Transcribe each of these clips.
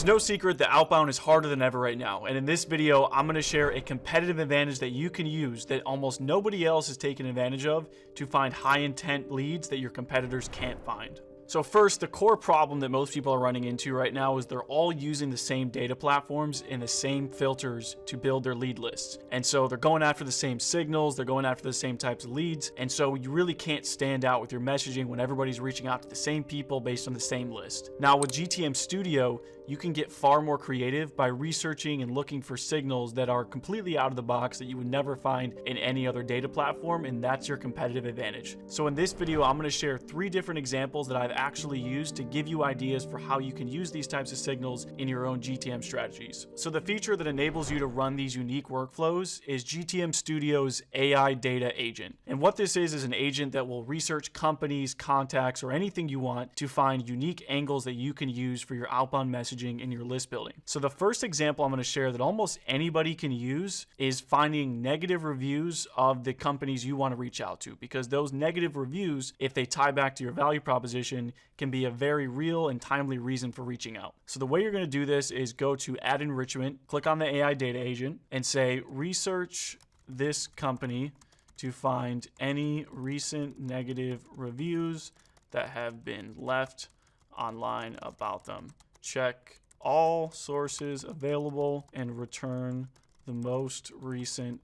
It's no secret that outbound is harder than ever right now, and in this video I'm going to share a competitive advantage that you can use that almost nobody else is taking advantage of to find high intent leads that your competitors can't find. So first, the core problem that most people are running into right now is they're all using the same data platforms and the same filters to build their lead lists. And so they're going after the same signals, they're going after the same types of leads. And so you really can't stand out with your messaging when everybody's reaching out to the same people based on the same list. Now with GTM Studio, you can get far more creative by researching and looking for signals that are completely out of the box that you would never find in any other data platform, and that's your competitive advantage. So in this video, I'm going to share 3 different examples that I've actually used to give you ideas for how you can use these types of signals in your own GTM strategies. So the feature that enables you to run these unique workflows is GTM Studio's AI data agent. And what this is an agent that will research companies, contacts, or anything you want to find unique angles that you can use for your outbound messaging in your list building. So the first example I'm going to share that almost anybody can use is finding negative reviews of the companies you want to reach out to, because those negative reviews, if they tie back to your value proposition, can be a very real and timely reason for reaching out. So the way you're going to do this is go to Add Enrichment, click on the AI data agent, and say research this company to find any recent negative reviews that have been left online about them. Check all sources available and return the most recent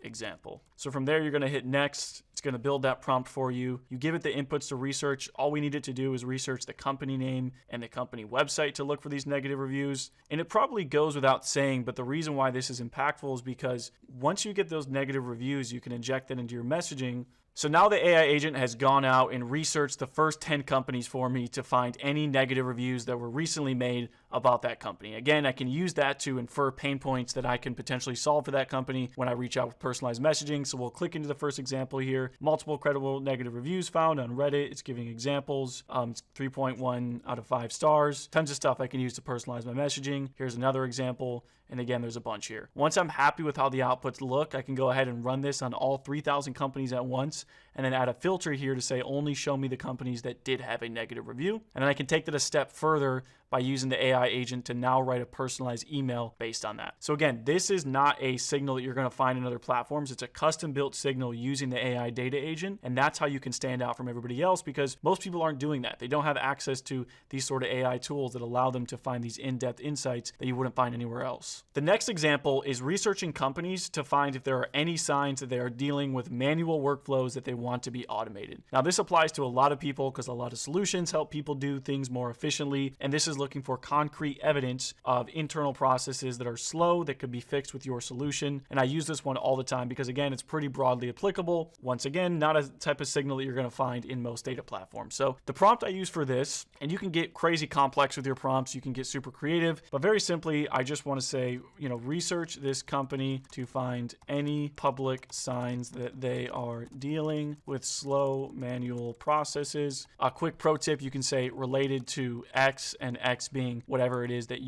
example. So from there, you're going to hit next. It's going to build that prompt for you. You give it the inputs to research. All we need it to do is research the company name and the company website to look for these negative reviews. And it probably goes without saying, but the reason why this is impactful is because once you get those negative reviews, you can inject that into your messaging. So now the AI agent has gone out and researched the first 10 companies for me to find any negative reviews that were recently made about that company. Again, I can use that to infer pain points that I can potentially solve for that company when I reach out with personalized messaging. So we'll click into the first example here. Multiple credible negative reviews found on Reddit. It's giving examples. It's 3.1 out of 5 stars. Tons of stuff I can use to personalize my messaging. Here's another example. And again, there's a bunch here. Once I'm happy with how the outputs look, I can go ahead and run this on all 3,000 companies at once, and then add a filter here to say only show me the companies that did have a negative review. And then I can take that a step further by using the AI agent to now write a personalized email based on that. So again, this is not a signal that you're going to find in other platforms. It's a custom built signal using the AI data agent. And that's how you can stand out from everybody else, because most people aren't doing that. They don't have access to these sort of AI tools that allow them to find these in-depth insights that you wouldn't find anywhere else. The next example is researching companies to find if there are any signs that they are dealing with manual workflows that they want to be automated. Now, this applies to a lot of people because a lot of solutions help people do things more efficiently. And this is looking for concrete evidence of internal processes that are slow that could be fixed with your solution. And I use this one all the time because, again, it's pretty broadly applicable. Once again, not a type of signal that you're going to find in most data platforms. So the prompt I use for this, and you can get crazy complex with your prompts, you can get super creative, but very simply, I just want to say, research this company to find any public signs that they are dealing with slow manual processes. A quick pro tip, you can say related to X, and X being whatever it is that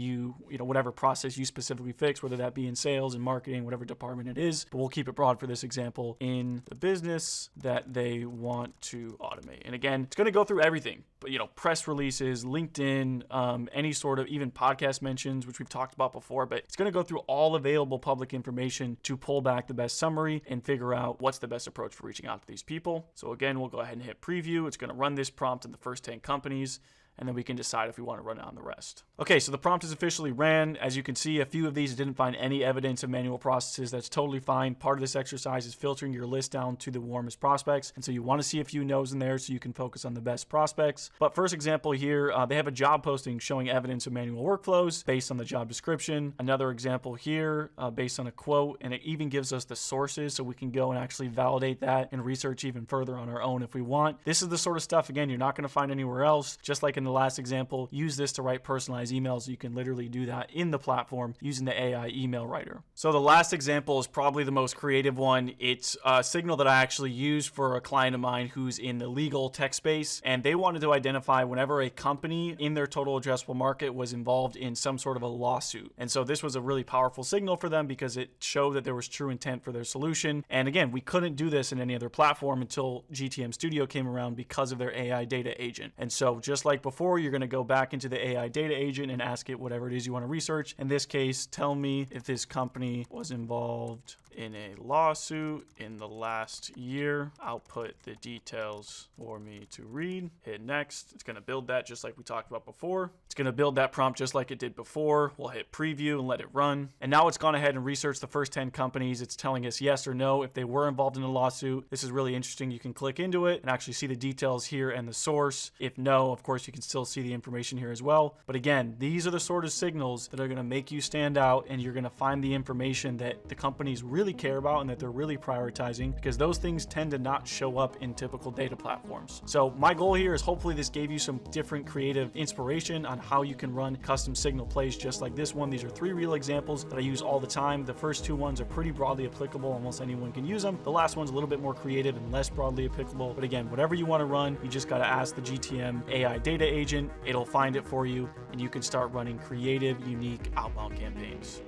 whatever process you specifically fix, whether that be in sales and marketing, whatever department it is. But we'll keep it broad for this example, in the business that they want to automate. And again, it's going to go through everything, but press releases, LinkedIn, any sort of even podcast mentions, which we've talked about before, but it's going to go through all available public information to pull back the best summary and figure out what's the best approach for reaching out to these people. So again, we'll go ahead and hit preview. It's going to run this prompt in the first 10 companies, and then we can decide if we want to run it on the rest. Okay, so the prompt is officially ran. As you can see, a few of these didn't find any evidence of manual processes. That's totally fine. Part of this exercise is filtering your list down to the warmest prospects. And so you want to see a few no's in there so you can focus on the best prospects. But first example here, they have a job posting showing evidence of manual workflows based on the job description. Another example here, based on a quote, and it even gives us the sources so we can go and actually validate that and research even further on our own if we want. This is the sort of stuff, again, you're not going to find anywhere else. Just like in the last example, use this to write personalized emails. You can literally do that in the platform using the AI email writer. So the last example is probably the most creative one. It's a signal that I actually used for a client of mine who's in the legal tech space, and they wanted to identify whenever a company in their total addressable market was involved in some sort of a lawsuit. And so this was a really powerful signal for them because it showed that there was true intent for their solution. And again, we couldn't do this in any other platform until GTM Studio came around because of their AI data agent. And so just like before, before, you're going to go back into the AI data agent and ask it whatever it is you want to research. In this case, tell me if this company was involved in a lawsuit in the last year. Output the details for me to read. Hit next. It's going to build that just like we talked about before. It's going to build that prompt just like it did before. We'll hit preview and let it run. And now it's gone ahead and researched the first 10 companies. It's telling us yes or no if they were involved in a lawsuit. This is really interesting. You can click into it and actually see the details here and the source. If no, of course, you can still see the information here as well. But again, these are the sort of signals that are going to make you stand out, and you're going to find the information that the companies really care about and that they're really prioritizing, because those things tend to not show up in typical data platforms. So my goal here is hopefully this gave you some different creative inspiration on how you can run custom signal plays just like this one. These are 3 real examples that I use all the time. The first 2 ones are pretty broadly applicable. Almost anyone can use them. The last one's a little bit more creative and less broadly applicable. But again, whatever you want to run, you just got to ask the GTM AI data agent. It'll find it for you, and you can start running creative, unique outbound campaigns.